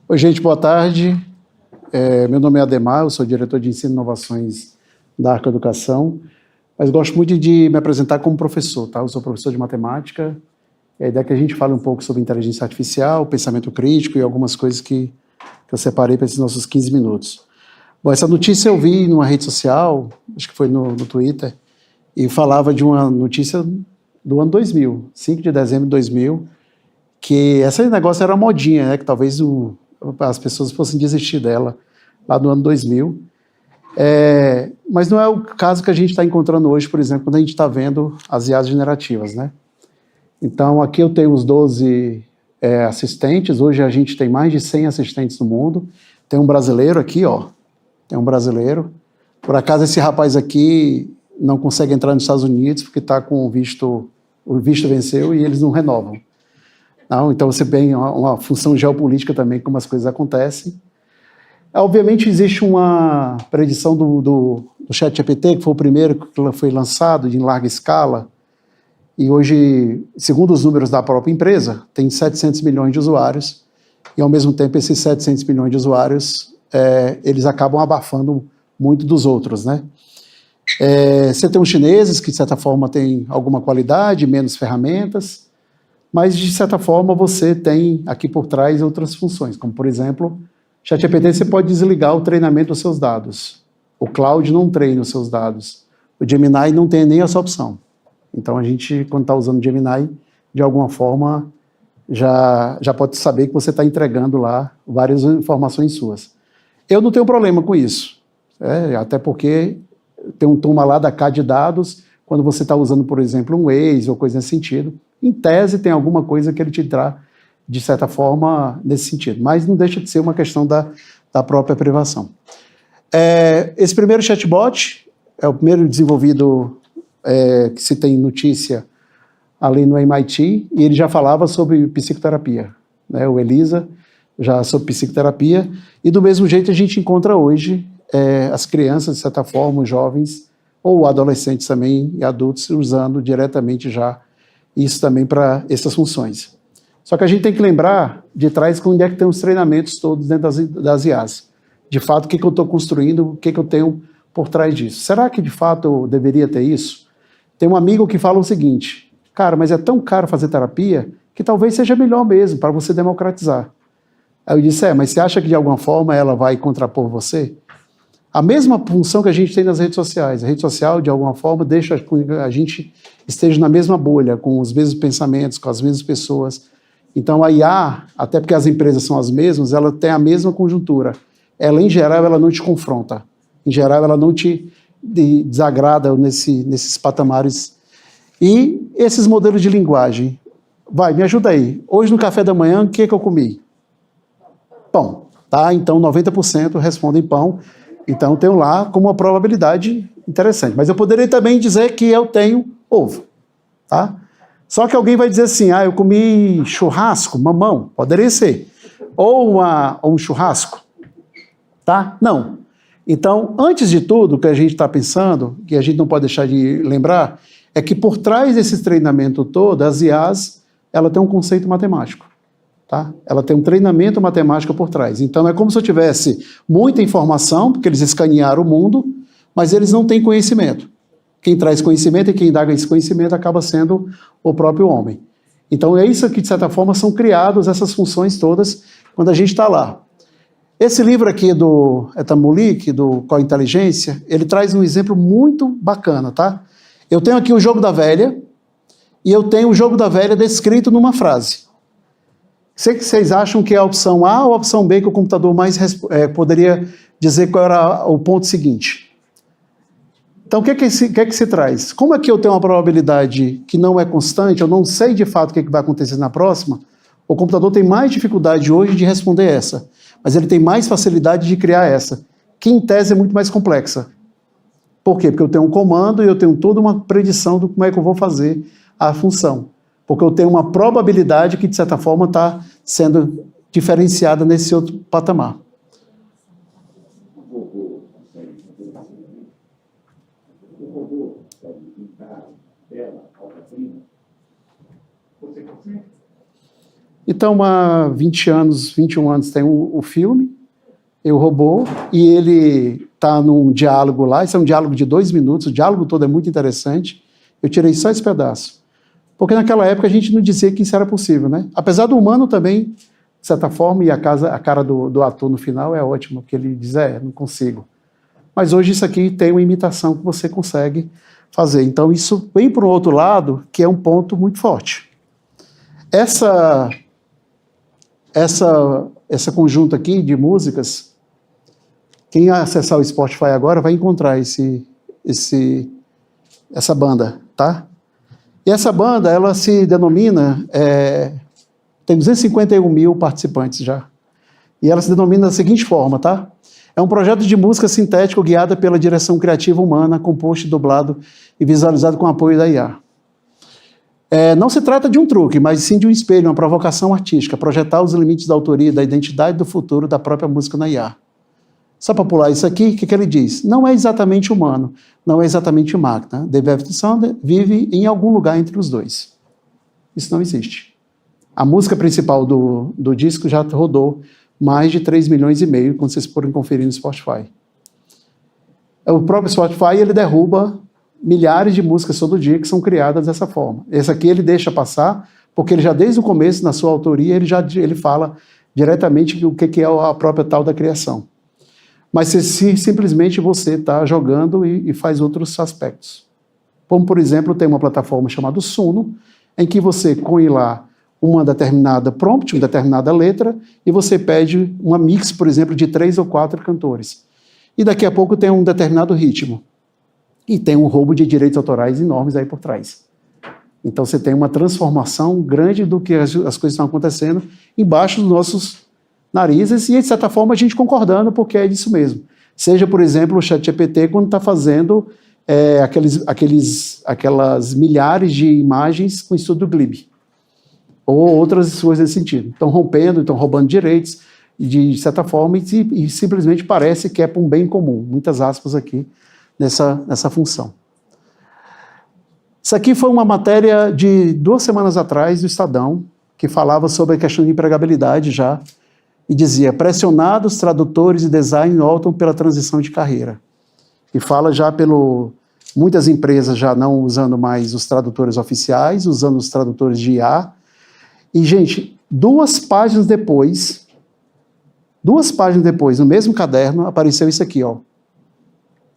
Oi, gente, boa tarde. Meu nome é Ademar, eu sou diretor de Ensino e Inovações da Arco Educação, mas gosto muito de me apresentar como professor, tá? Eu sou professor de matemática, e a ideia é que a gente fale um pouco sobre inteligência artificial, pensamento crítico e algumas coisas que eu separei para esses nossos 15 minutos. Bom, essa notícia eu vi numa rede social, acho que foi no Twitter, e falava de uma notícia do ano 2000, 5 de dezembro de 2000, que esse negócio era modinha, né? Que talvez as pessoas fossem desistir dela lá no ano 2000. Mas não é o caso que a gente está encontrando hoje, por exemplo, quando a gente está vendo as IAs generativas, né? Então, aqui eu tenho os 12 assistentes, hoje a gente tem mais de 100 assistentes no mundo. Tem um brasileiro aqui, ó. Tem um brasileiro. Por acaso, esse rapaz aqui não consegue entrar nos Estados Unidos porque está com o visto venceu e eles não renovam. Não, então você tem uma função geopolítica também, como as coisas acontecem. Obviamente existe uma predição do ChatGPT, que foi o primeiro que foi lançado em larga escala, e hoje, segundo os números da própria empresa, tem 700 milhões de usuários, e ao mesmo tempo esses 700 milhões de usuários, eles acabam abafando muito dos outros, né? Você tem os chineses, que de certa forma têm alguma qualidade, menos ferramentas, mas, de certa forma, você tem aqui por trás outras funções, como, por exemplo, ChatGPT você pode desligar o treinamento dos seus dados. O Cloud não treina os seus dados. O Gemini não tem nem essa opção. Então, a gente, quando está usando o Gemini, de alguma forma, já pode saber que você está entregando lá várias informações suas. Eu não tenho problema com isso, até porque tem um toma lá da cá de dados, quando você está usando, por exemplo, um Waze ou coisa nesse sentido. Em tese, tem alguma coisa que ele te dá, de certa forma, nesse sentido. Mas não deixa de ser uma questão da própria privação. Esse primeiro chatbot é o primeiro desenvolvido que se tem notícia ali no MIT, e ele já falava sobre psicoterapia, né? O Elisa, já sobre psicoterapia, e do mesmo jeito a gente encontra hoje as crianças, de certa forma, os jovens, ou adolescentes também, e adultos, usando diretamente já isso também para essas funções. Só que a gente tem que lembrar de trás onde é que tem os treinamentos todos dentro das IAs. De fato, o que eu estou construindo, o que eu tenho por trás disso. Será que de fato eu deveria ter isso? Tem um amigo que fala o seguinte: cara, mas é tão caro fazer terapia que talvez seja melhor mesmo para você democratizar. Aí eu disse, mas você acha que de alguma forma ela vai contrapor você? A mesma função que a gente tem nas redes sociais. A rede social, de alguma forma, deixa que a gente esteja na mesma bolha, com os mesmos pensamentos, com as mesmas pessoas. Então, a IA, até porque as empresas são as mesmas, ela tem a mesma conjuntura. Ela, em geral, ela não te confronta. Em geral, ela não te desagrada nesses patamares. E esses modelos de linguagem. Me ajuda aí. Hoje, no café da manhã, o que eu comi? Pão. Tá? Então, 90% respondem pão. Então, tenho lá como uma probabilidade interessante. Mas eu poderia também dizer que eu tenho ovo, tá? Só que alguém vai dizer assim, eu comi churrasco, mamão, poderia ser. Ou um churrasco, tá? Não. Então, antes de tudo, o que a gente está pensando, que a gente não pode deixar de lembrar, é que por trás desse treinamento todo, as IAs, ela tem um conceito matemático. Tá? Ela tem um treinamento matemático por trás. Então, é como se eu tivesse muita informação, porque eles escanearam o mundo, mas eles não têm conhecimento. Quem traz conhecimento e quem dá esse conhecimento acaba sendo o próprio homem. Então, é isso que, de certa forma, são criadas essas funções todas quando a gente está lá. Esse livro aqui do Etamulik, do Cointeligência, ele traz um exemplo muito bacana, tá? Eu tenho aqui o jogo da velha, e eu tenho o jogo da velha descrito numa frase. Sei que vocês acham que é a opção A ou a opção B que o computador mais poderia dizer qual era o ponto seguinte. Então, o que é que se traz? Como é que eu tenho uma probabilidade que não é constante, eu não sei de fato o que vai acontecer na próxima, o computador tem mais dificuldade hoje de responder essa, mas ele tem mais facilidade de criar essa, que em tese é muito mais complexa. Por quê? Porque eu tenho um comando e eu tenho toda uma predição de como é que eu vou fazer a função. Porque eu tenho uma probabilidade que, de certa forma, está sendo diferenciada nesse outro patamar. Então, há 20 anos, 21 anos tem o filme, Eu, Robô, e ele está num diálogo lá, isso é um diálogo de 2 minutos, o diálogo todo é muito interessante, eu tirei só esse pedaço. Porque naquela época a gente não dizia que isso era possível, né? Apesar do humano também, de certa forma, e a cara do ator no final é ótima, porque ele diz, não consigo. Mas hoje isso aqui tem uma imitação que você consegue fazer. Então isso vem para um outro lado, que é um ponto muito forte. Essa conjunto aqui de músicas, quem acessar o Spotify agora vai encontrar essa banda, tá? E essa banda, ela se denomina, tem 251 mil participantes já. E ela se denomina da seguinte forma, tá? É um projeto de música sintético guiada pela direção criativa humana, composto, dublado e visualizado com apoio da IA. Não se trata de um truque, mas sim de um espelho, uma provocação artística, projetar os limites da autoria, da identidade do futuro da própria música na IA. Só para pular isso aqui, o que ele diz? Não é exatamente humano, não é exatamente máquina. The Velvet Sound vive em algum lugar entre os dois. Isso não existe. A música principal do disco já rodou mais de 3,5 milhões, quando vocês forem conferir no Spotify. O próprio Spotify, ele derruba milhares de músicas todo dia que são criadas dessa forma. Esse aqui ele deixa passar, porque ele já desde o começo, na sua autoria, ele fala diretamente o que é a própria tal da criação. Mas se simplesmente você está jogando e faz outros aspectos. Como, por exemplo, tem uma plataforma chamada Suno, em que você põe lá uma determinada prompt, uma determinada letra, e você pede uma mix, por exemplo, de 3 ou 4 cantores. E daqui a pouco tem um determinado ritmo. E tem um roubo de direitos autorais enormes aí por trás. Então você tem uma transformação grande do que as coisas estão acontecendo embaixo dos nossos narizes, e de certa forma a gente concordando, porque é isso mesmo. Seja, por exemplo, o ChatGPT quando está fazendo aquelas milhares de imagens com estudo do Glib, ou outras coisas nesse sentido. Estão rompendo, estão roubando direitos, de certa forma, e simplesmente parece que é para um bem comum. Muitas aspas aqui nessa função. Isso aqui foi uma matéria de 2 semanas atrás do Estadão, que falava sobre a questão de empregabilidade já, e dizia, pressionados, tradutores e design optam pela transição de carreira. E fala já muitas empresas já não usando mais os tradutores oficiais, usando os tradutores de IA. E, gente, 2 páginas depois, no mesmo caderno, apareceu isso aqui, ó.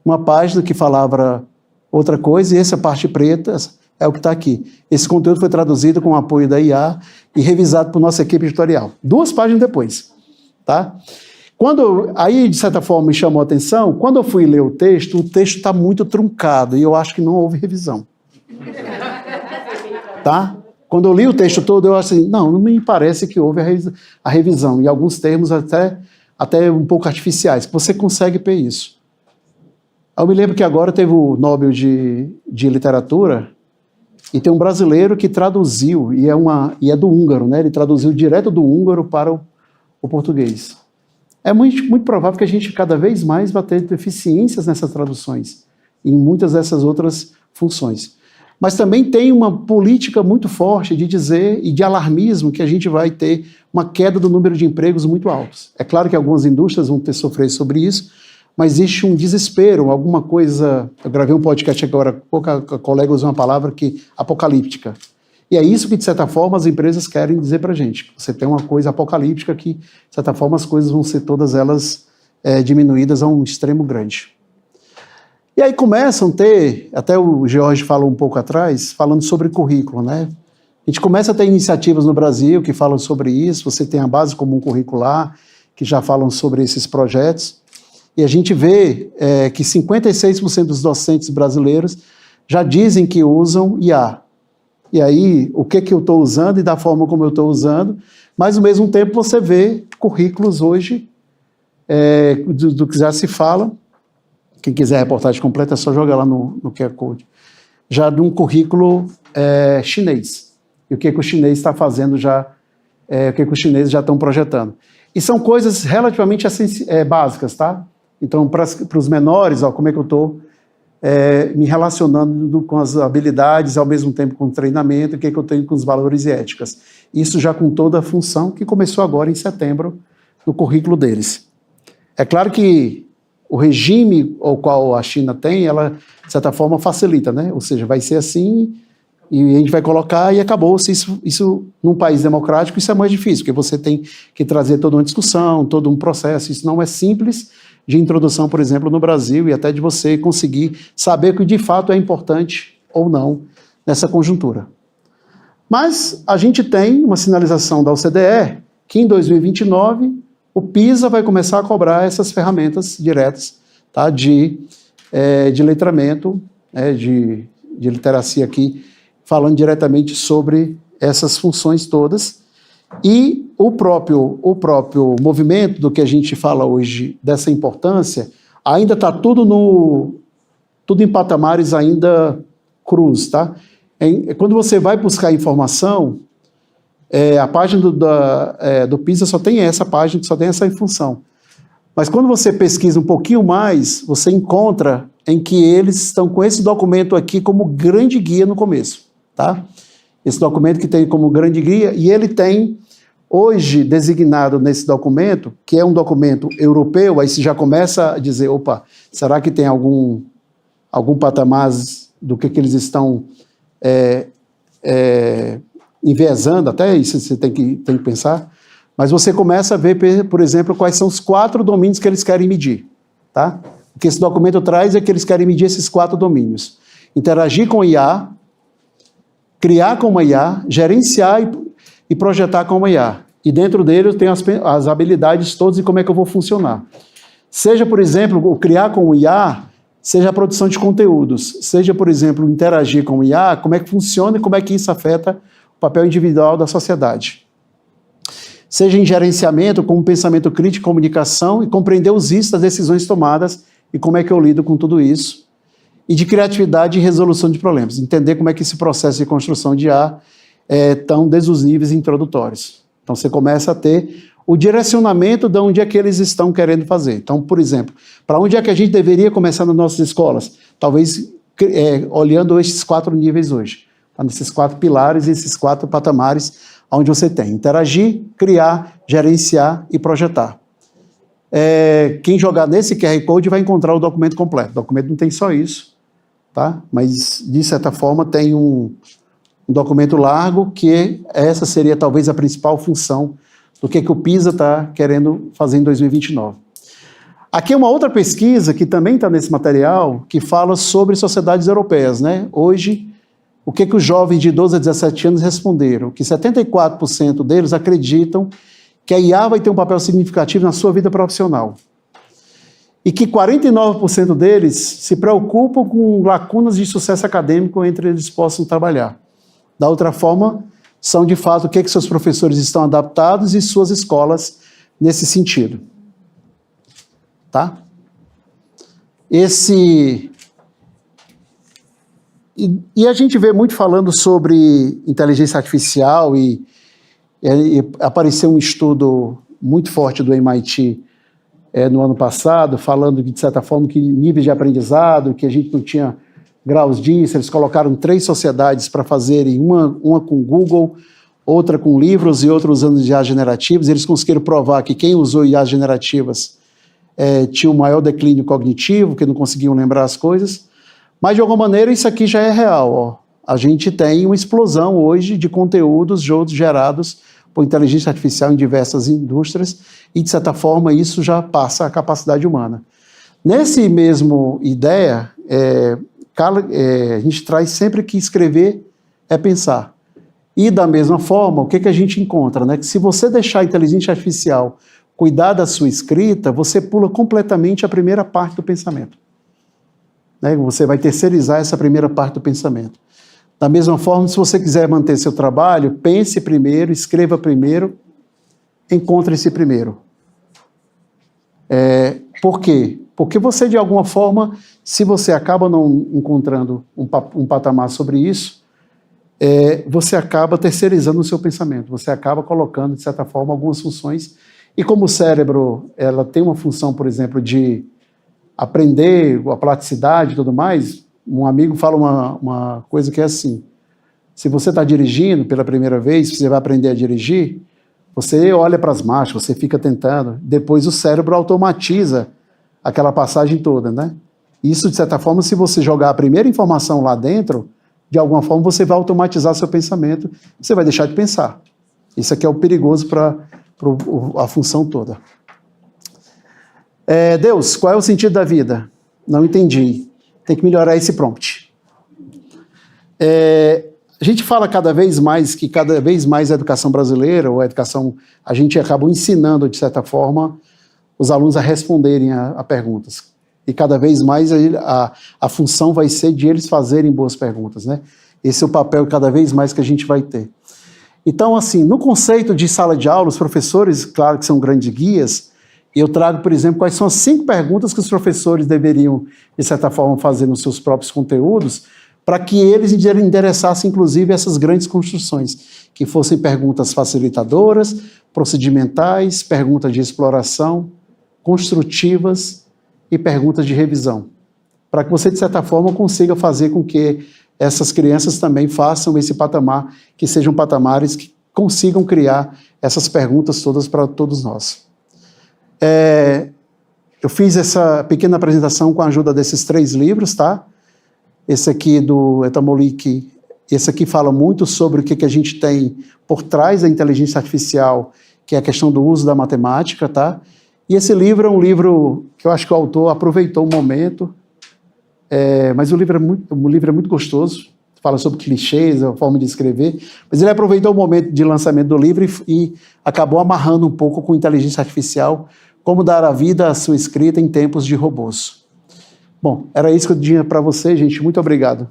Uma página que falava outra coisa, e essa parte preta é o que está aqui. Esse conteúdo foi traduzido com o apoio da IA e revisado por nossa equipe editorial. 2 páginas depois. Tá? Aí, de certa forma, me chamou a atenção, quando eu fui ler o texto está muito truncado, e eu acho que não houve revisão. Tá? Quando eu li o texto todo, eu acho assim, não me parece que houve a revisão, e alguns termos até um pouco artificiais, que você consegue ver isso. Eu me lembro que agora teve o Nobel de Literatura, e tem um brasileiro que traduziu, e é do húngaro, né? Ele traduziu direto do húngaro para o português. É muito, muito provável que a gente cada vez mais vai ter deficiências nessas traduções, em muitas dessas outras funções. Mas também tem uma política muito forte de dizer, e de alarmismo, que a gente vai ter uma queda do número de empregos muito altos. É claro que algumas indústrias vão ter sofrido sobre isso, mas existe um desespero, alguma coisa... Eu gravei um podcast agora, pouca colega usou uma palavra apocalíptica. E é isso que, de certa forma, as empresas querem dizer para a gente. Você tem uma coisa apocalíptica que, de certa forma, as coisas vão ser todas elas diminuídas a um extremo grande. E aí começam a ter, até o George falou um pouco atrás, falando sobre currículo, né? A gente começa a ter iniciativas no Brasil que falam sobre isso, você tem a Base Comum Curricular, que já falam sobre esses projetos, e a gente vê que 56% dos docentes brasileiros já dizem que usam IA. E aí, o que eu estou usando e da forma como eu estou usando, mas ao mesmo tempo você vê currículos hoje, do que já se fala, quem quiser a reportagem completa é só jogar lá no QR Code, já de um currículo chinês. E o que os chineses estão fazendo já, o que os chineses já estão projetando. E são coisas relativamente básicas, tá? Então, para os menores, ó, como é que eu estou me relacionando com as habilidades, ao mesmo tempo com o treinamento, o que eu tenho com os valores e éticas. Isso já com toda a função que começou agora em setembro no currículo deles. É claro que o regime ao qual a China tem, ela, de certa forma, facilita, né? Ou seja, vai ser assim e a gente vai colocar e acabou-se. Isso, num país democrático, isso é mais difícil, porque você tem que trazer toda uma discussão, todo um processo. Isso não é simples de introdução, por exemplo, no Brasil, e até de você conseguir saber o que de fato é importante ou não nessa conjuntura. Mas a gente tem uma sinalização da OCDE que em 2029 o PISA vai começar a cobrar essas ferramentas diretas, tá, de letramento, de literacia aqui, falando diretamente sobre essas funções todas. E o próprio movimento do que a gente fala hoje, dessa importância, ainda está tudo em patamares ainda crus, tá? Quando você vai buscar informação, a página do PISA só tem essa página, só tem essa função. Mas quando você pesquisa um pouquinho mais, você encontra em que eles estão com esse documento aqui como grande guia no começo, tá? Esse documento que tem como grande guia, e ele tem hoje designado nesse documento, que é um documento europeu, aí você já começa a dizer, opa, será que tem algum patamar do que eles estão enviesando, até isso você tem que pensar, mas você começa a ver, por exemplo, quais são os 4 domínios que eles querem medir, tá? O que esse documento traz é que eles querem medir esses 4 domínios. Interagir com IA, criar com uma IA, gerenciar e projetar com uma IA. E dentro dele eu tenho as habilidades todas e como é que eu vou funcionar. Seja, por exemplo, o criar com o IA, seja a produção de conteúdos, seja, por exemplo, interagir com o IA, como é que funciona e como é que isso afeta o papel individual da sociedade. Seja em gerenciamento, com pensamento crítico, comunicação e compreender os riscos das decisões tomadas e como é que eu lido com tudo isso. E de criatividade e resolução de problemas. Entender como é que esse processo de construção de IA estão desde os níveis introdutórios. Então você começa a ter o direcionamento de onde é que eles estão querendo fazer. Então, por exemplo, para onde é que a gente deveria começar nas nossas escolas? Talvez olhando esses 4 níveis hoje. Tá? Nesses 4 pilares, esses 4 patamares, onde você tem interagir, criar, gerenciar e projetar. Quem jogar nesse QR Code vai encontrar o documento completo. O documento não tem só isso, tá? Mas, de certa forma, tem um documento largo que essa seria talvez a principal função do que o PISA está querendo fazer em 2029. Aqui é uma outra pesquisa que também está nesse material, que fala sobre sociedades europeias, né? Hoje, o que os jovens de 12 a 17 anos responderam? Que 74% deles acreditam que a IA vai ter um papel significativo na sua vida profissional. E que 49% deles se preocupam com lacunas de sucesso acadêmico entre eles possam trabalhar. Da outra forma, são de fato o que seus professores estão adaptados e suas escolas nesse sentido. Tá? E a gente vê muito falando sobre inteligência artificial e apareceu um estudo muito forte do MIT no ano passado, falando de certa forma que níveis de aprendizado, que a gente não tinha graus disso, eles colocaram 3 sociedades para fazerem, uma com Google, outra com livros e outra usando IA generativas. Eles conseguiram provar que quem usou IA generativas tinha um maior declínio cognitivo, que não conseguiam lembrar as coisas. Mas, de alguma maneira, isso aqui já é real. Ó. A gente tem uma explosão hoje de conteúdos gerados por inteligência artificial em diversas indústrias e, de certa forma, isso já passa a capacidade humana. Nesse mesmo ideia, a gente traz sempre que escrever é pensar. E, da mesma forma, o que a gente encontra? Né? Que se você deixar a inteligência artificial cuidar da sua escrita, você pula completamente a primeira parte do pensamento. Né? Você vai terceirizar essa primeira parte do pensamento. Da mesma forma, se você quiser manter seu trabalho, pense primeiro, escreva primeiro, encontre-se primeiro. Por quê? Porque você, de alguma forma, se você acaba não encontrando um patamar sobre isso, você acaba terceirizando o seu pensamento, você acaba colocando, de certa forma, algumas funções. E como o cérebro ela tem uma função, por exemplo, de aprender a praticidade e tudo mais, um amigo fala uma coisa que é assim: se você está dirigindo pela primeira vez, você vai aprender a dirigir, você olha para as marchas, você fica tentando, depois o cérebro automatiza aquela passagem toda, né? Isso, de certa forma, se você jogar a primeira informação lá dentro, de alguma forma você vai automatizar seu pensamento, você vai deixar de pensar. Isso aqui é o perigoso para a função toda. Deus, qual é o sentido da vida? Não entendi. Tem que melhorar esse prompt. A gente fala cada vez mais que a educação brasileira, ou a educação, a gente acabou ensinando, de certa forma, os alunos a responderem a perguntas. E cada vez mais a função vai ser de eles fazerem boas perguntas, né? Esse é o papel cada vez mais que a gente vai ter. Então, assim, no conceito de sala de aula, os professores, claro que são grandes guias, eu trago, por exemplo, quais são as 5 perguntas que os professores deveriam, de certa forma, fazer nos seus próprios conteúdos, para que eles endereçassem, inclusive, essas grandes construções, que fossem perguntas facilitadoras, procedimentais, perguntas de exploração, construtivas e perguntas de revisão, para que você, de certa forma, consiga fazer com que essas crianças também façam esse patamar, que sejam patamares que consigam criar essas perguntas todas para todos nós. Eu fiz essa pequena apresentação com a ajuda desses 3 livros, tá? Esse aqui do Etamolik, esse aqui fala muito sobre o que a gente tem por trás da inteligência artificial, que é a questão do uso da matemática, tá? E esse livro é um livro que eu acho que o autor aproveitou o momento, mas o livro é muito gostoso, fala sobre clichês, a forma de escrever, mas ele aproveitou o momento de lançamento do livro e acabou amarrando um pouco com inteligência artificial, como dar a vida à sua escrita em tempos de robôs. Bom, era isso que eu tinha para você, gente. Muito obrigado.